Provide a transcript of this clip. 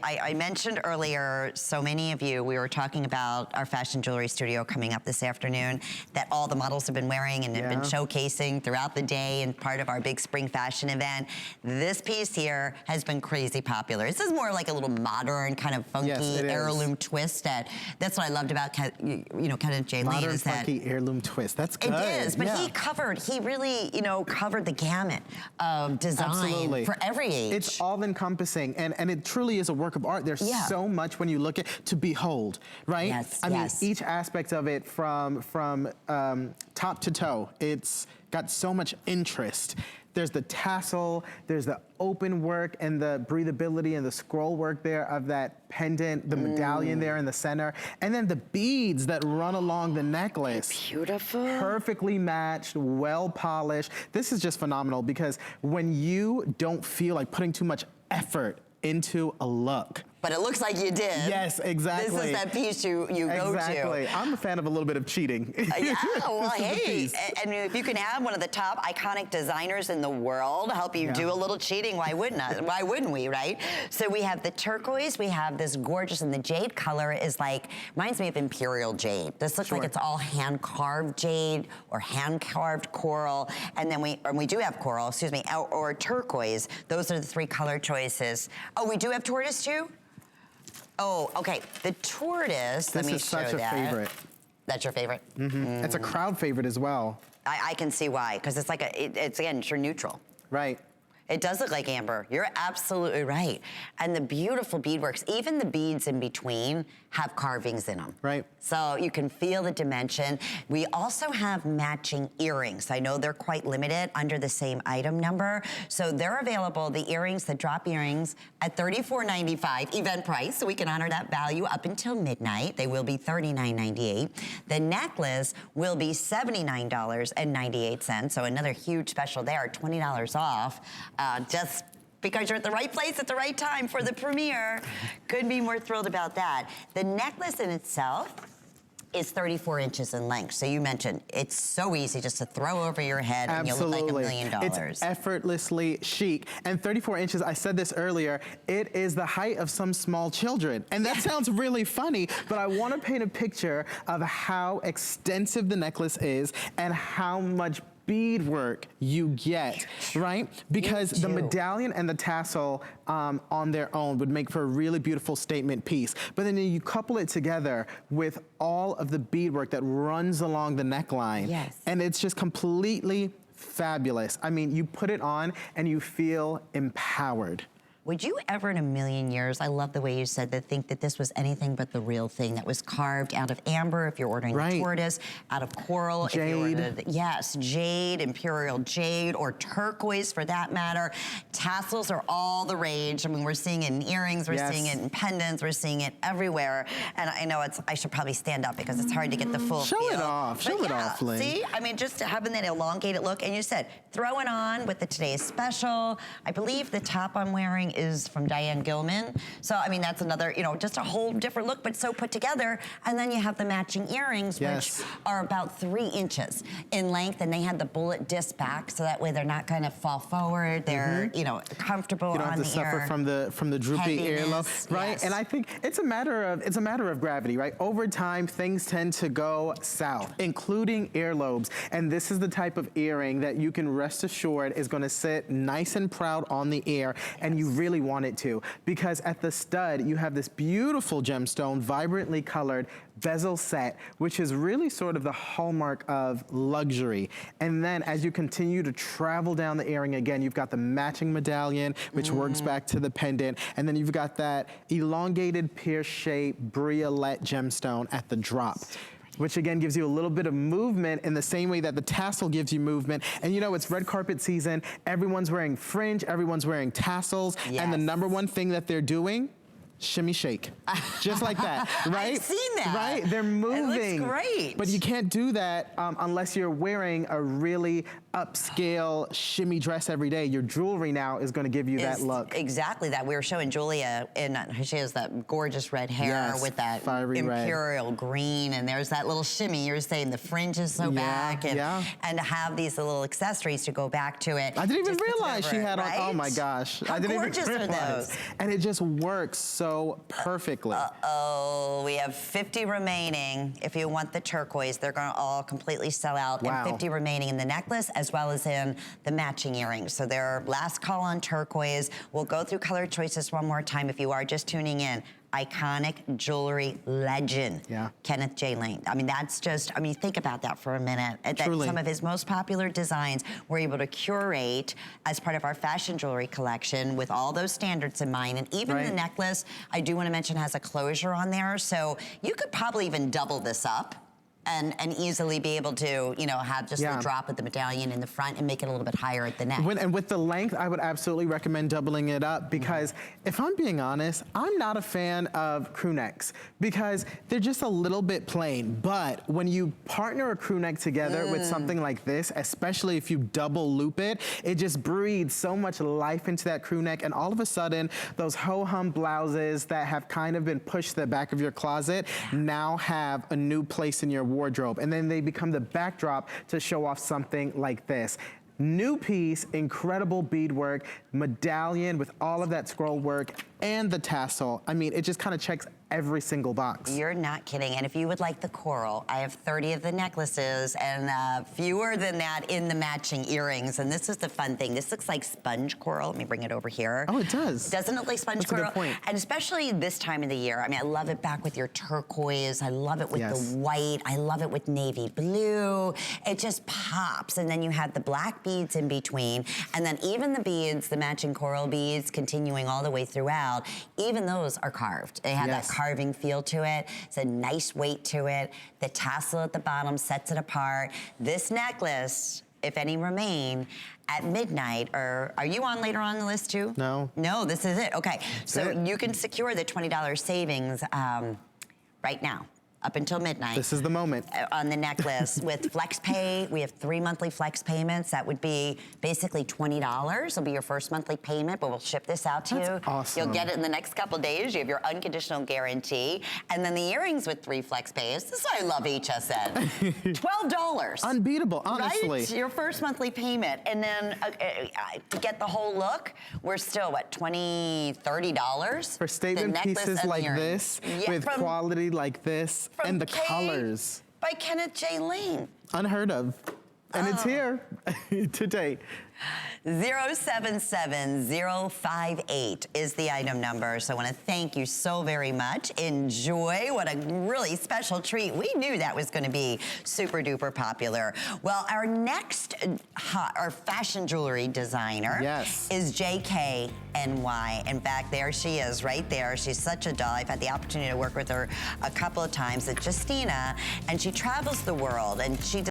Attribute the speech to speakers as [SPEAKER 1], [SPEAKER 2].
[SPEAKER 1] I mentioned earlier, so many of you, we were talking about our fashion jewelry studio coming up this afternoon that all the models have been wearing and have been showcasing throughout the day and part of our big spring fashion event. This piece here has been crazy popular. This is more like a little modern kind of funky heirloom twist. That's what I loved about Kenneth J. Lee.
[SPEAKER 2] Modern funky heirloom twist. That's good.
[SPEAKER 1] It is, but he really, covered the gamut of design for every age.
[SPEAKER 2] It's all encompassing, and it truly is a work of art. There's so much when you look at to behold, right?
[SPEAKER 1] Yes,
[SPEAKER 2] I mean, each aspect of it from top to toe, it's got so much interest. There's the tassel, there's the open work and the breathability and the scroll work there of that pendant, the medallion there in the center, and then the beads that run along the necklace.
[SPEAKER 1] Beautiful.
[SPEAKER 2] Perfectly matched, well polished. This is just phenomenal because when you don't feel like putting too much effort into a look.
[SPEAKER 1] But it looks like you did.
[SPEAKER 2] Yes, exactly.
[SPEAKER 1] This is that piece you go to.
[SPEAKER 2] Exactly. I'm a fan of a little bit of cheating.
[SPEAKER 1] Yeah, well, hey, and if you can have one of the top iconic designers in the world help you do a little cheating, why wouldn't we, right? So we have the turquoise, we have this gorgeous, and the jade color is like, reminds me of imperial jade. This looks like it's all hand-carved jade or hand-carved coral, and then we do have coral, excuse me, or turquoise. Those are the three color choices. Oh, we do have tortoise too? Oh, okay. The tortoise, let me show that. This is such a favorite. That's your favorite?
[SPEAKER 2] It's a crowd favorite as well.
[SPEAKER 1] I can see why, because it's like it's again, you're neutral.
[SPEAKER 2] Right.
[SPEAKER 1] It does look like amber. You're absolutely right. And the beautiful beadworks, even the beads in between have carvings in them.
[SPEAKER 2] Right.
[SPEAKER 1] So you can feel the dimension. We also have matching earrings. I know they're quite limited under the same item number. So they're available, the earrings, the drop earrings, at $34.95 event price. So we can honor that value up until midnight. They will be $39.98. The necklace will be $79.98. So another huge special there, $20 off. Just because you're at the right place at the right time for the premiere. Couldn't be more thrilled about that. The necklace in itself is 34 inches in length. So you mentioned it's so easy just to throw over your head and you look like $1 million.
[SPEAKER 2] It's effortlessly chic. And 34 inches, I said this earlier, it is the height of some small children. And that sounds really funny, but I want to paint a picture of how extensive the necklace is and how much beadwork you get, right? Because the medallion and the tassel on their own would make for a really beautiful statement piece. But then you couple it together with all of the beadwork that runs along the neckline. And it's just completely fabulous. I mean, you put it on and you feel empowered.
[SPEAKER 1] Would you ever in a million years, I love the way you said that, think that this was anything but the real thing that was carved out of amber if you're ordering a tortoise, out of coral if you're ordering, jade, imperial jade, or turquoise for that matter. Tassels are all the rage. I mean, we're seeing it in earrings, we're seeing it in pendants, we're seeing it everywhere. And I know I should probably stand up because it's hard to get the full feel.
[SPEAKER 2] Show it off, show it off, Lynn.
[SPEAKER 1] See, I mean, just having that elongated look, and you said, throw it on with the today's special. I believe the top I'm wearing is from Diane Gilman. So, I mean, that's another, just a whole different look, but so put together. And then you have the matching earrings, which are about 3 inches in length, and they had the bullet disc back, so that way they're not going to fall forward. They're, comfortable on the ear.
[SPEAKER 2] You don't have to suffer from the droopy earlobe, right? And I think it's a matter of gravity, right? Over time, things tend to go south, including earlobes. And this is the type of earring that you can rest assured is going to sit nice and proud on the ear, and you really want it to, because at the stud you have this beautiful gemstone, vibrantly colored bezel set, which is really sort of the hallmark of luxury. And then as you continue to travel down the earring again, you've got the matching medallion, which works back to the pendant, and then you've got that elongated pear-shaped briolette gemstone at the drop, which again gives you a little bit of movement in the same way that the tassel gives you movement. And it's red carpet season, everyone's wearing fringe, everyone's wearing tassels, and the #1 thing that they're doing, shimmy, shake. Just like that, right?
[SPEAKER 1] I've seen that.
[SPEAKER 2] Right? They're moving.
[SPEAKER 1] It looks great.
[SPEAKER 2] But you can't do that unless you're wearing a really upscale shimmy dress every day. Your jewelry now is going to give you that look.
[SPEAKER 1] Exactly that. We were showing Julia, and she has that gorgeous red hair with that imperial green, and there's that little shimmy. You're saying the fringe is so back, and to have these little accessories to go back to it.
[SPEAKER 2] I didn't even realize she had on. Oh my gosh!
[SPEAKER 1] How
[SPEAKER 2] I didn't
[SPEAKER 1] gorgeous
[SPEAKER 2] even realize.
[SPEAKER 1] are those?
[SPEAKER 2] And it just works so perfectly.
[SPEAKER 1] Oh, we have 50 remaining. If you want the turquoise, they're going to all completely sell out.
[SPEAKER 2] Wow.
[SPEAKER 1] And 50 remaining in the necklace as well as in the matching earrings. So their last call on turquoise. We'll go through color choices one more time if you are just tuning in. Iconic jewelry legend, Kenneth J. Lane. I mean, that's just, I mean, think about that for a minute.
[SPEAKER 2] Truly.
[SPEAKER 1] Some of his most popular designs we're able to curate as part of our fashion jewelry collection with all those standards in mind. And even the necklace, I do want to mention, has a closure on there. So you could probably even double this up and easily be able to, you know, have just the drop of the medallion in the front and make it a little bit higher at the neck.
[SPEAKER 2] And with the length, I would absolutely recommend doubling it up because if I'm being honest, I'm not a fan of crew necks because they're just a little bit plain. But when you partner a crew neck together with something like this, especially if you double loop it, it just breathes so much life into that crew neck. And all of a sudden, those ho-hum blouses that have kind of been pushed to the back of your closet now have a new place in your wardrobe, and then they become the backdrop to show off something like this. New piece, incredible beadwork, medallion with all of that scroll work and the tassel. I mean, it just kind of checks every single box.
[SPEAKER 1] You're not kidding. And if you would like the coral, I have 30 of the necklaces and fewer than that in the matching earrings. And this is the fun thing. This looks like sponge coral. Let me bring it over here.
[SPEAKER 2] Oh, it does.
[SPEAKER 1] Doesn't it look like sponge coral?
[SPEAKER 2] That's a good point.
[SPEAKER 1] And especially this time of the year. I mean, I love it back with your turquoise. I love it with the white. I love it with navy blue. It just pops. And then you have the black beads in between. And then even the beads, the matching coral beads, continuing all the way throughout, even those are carved. They have that carving feel to it. It's a nice weight to it. The tassel at the bottom sets it apart. This necklace, if any remain, at midnight, or are you on later on the list too?
[SPEAKER 2] No.
[SPEAKER 1] No, this is it. Okay, so you can secure the $20 savings right now. Up until midnight.
[SPEAKER 2] This is the moment.
[SPEAKER 1] On the necklace with flex pay. We have 3 monthly flex payments. That would be basically $20. It'll be your first monthly payment, but we'll ship this out to you.
[SPEAKER 2] That's awesome.
[SPEAKER 1] You'll get it in the next couple days. You have your unconditional guarantee. And then the earrings with 3 flex pays. This is why I love HSN. $12.
[SPEAKER 2] Unbeatable, honestly.
[SPEAKER 1] Right? Your first monthly payment. And then to get the whole look, we're still, what, $20, $30?
[SPEAKER 2] For statement pieces like this, with quality like this, and the colors.
[SPEAKER 1] By Kenneth J. Lane.
[SPEAKER 2] Unheard of. And it's here today.
[SPEAKER 1] 077058 is the item number. So I want to thank you so very much. Enjoy. What a really special treat. We knew that was going to be super duper popular. Well, our next our fashion jewelry designer is JKNY. In fact, there she is right there. She's such a doll. I've had the opportunity to work with her a couple of times at Justina, and she travels the world, and she